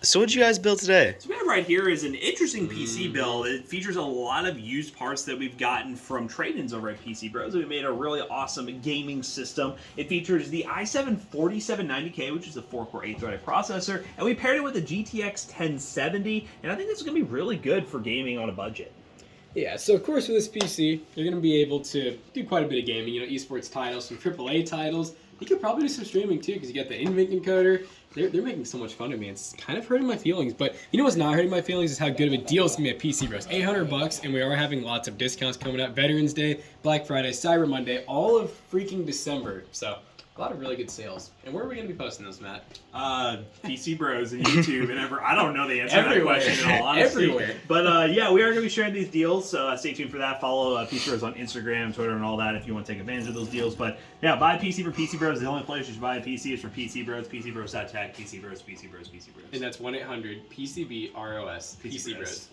So what'd you guys build today? So we have right here is an interesting PC build. It features a lot of used parts that we've gotten from trade-ins over at PC Bros. We made a really awesome gaming system. It features the i7-4790k, which is a 4-core 8-threaded processor, and we paired it with a GTX 1070, and I think this is going to be really good for gaming on a budget. Yeah, so of course with this PC, you're going to be able to do quite a bit of gaming, esports titles, some AAA titles. You could probably do some streaming too, because you got the Invent encoder. They're making so much fun of me. It's kind of hurting my feelings, but you know what's not hurting my feelings is how good of a deal it's going to be at PC Bros. $800, and we are having lots of discounts coming up. Veterans Day, Black Friday, Cyber Monday, all of freaking December. So a lot of really good sales. And where are we going to be posting those, Matt? PC Bros and YouTube and I don't know the answer to that Everywhere. question in all honesty. Everywhere. But yeah, we are going to be sharing these deals, so stay tuned for that. Follow PC Bros on Instagram, Twitter, and all that if you want to take advantage of those deals. But yeah, buy a PC for PC Bros. The only place you should buy a PC is for PC Bros. PCBros.tech, PC Bros, PC Bros, PC Bros. And that's 1-800-PCB-ROS. PC Bros.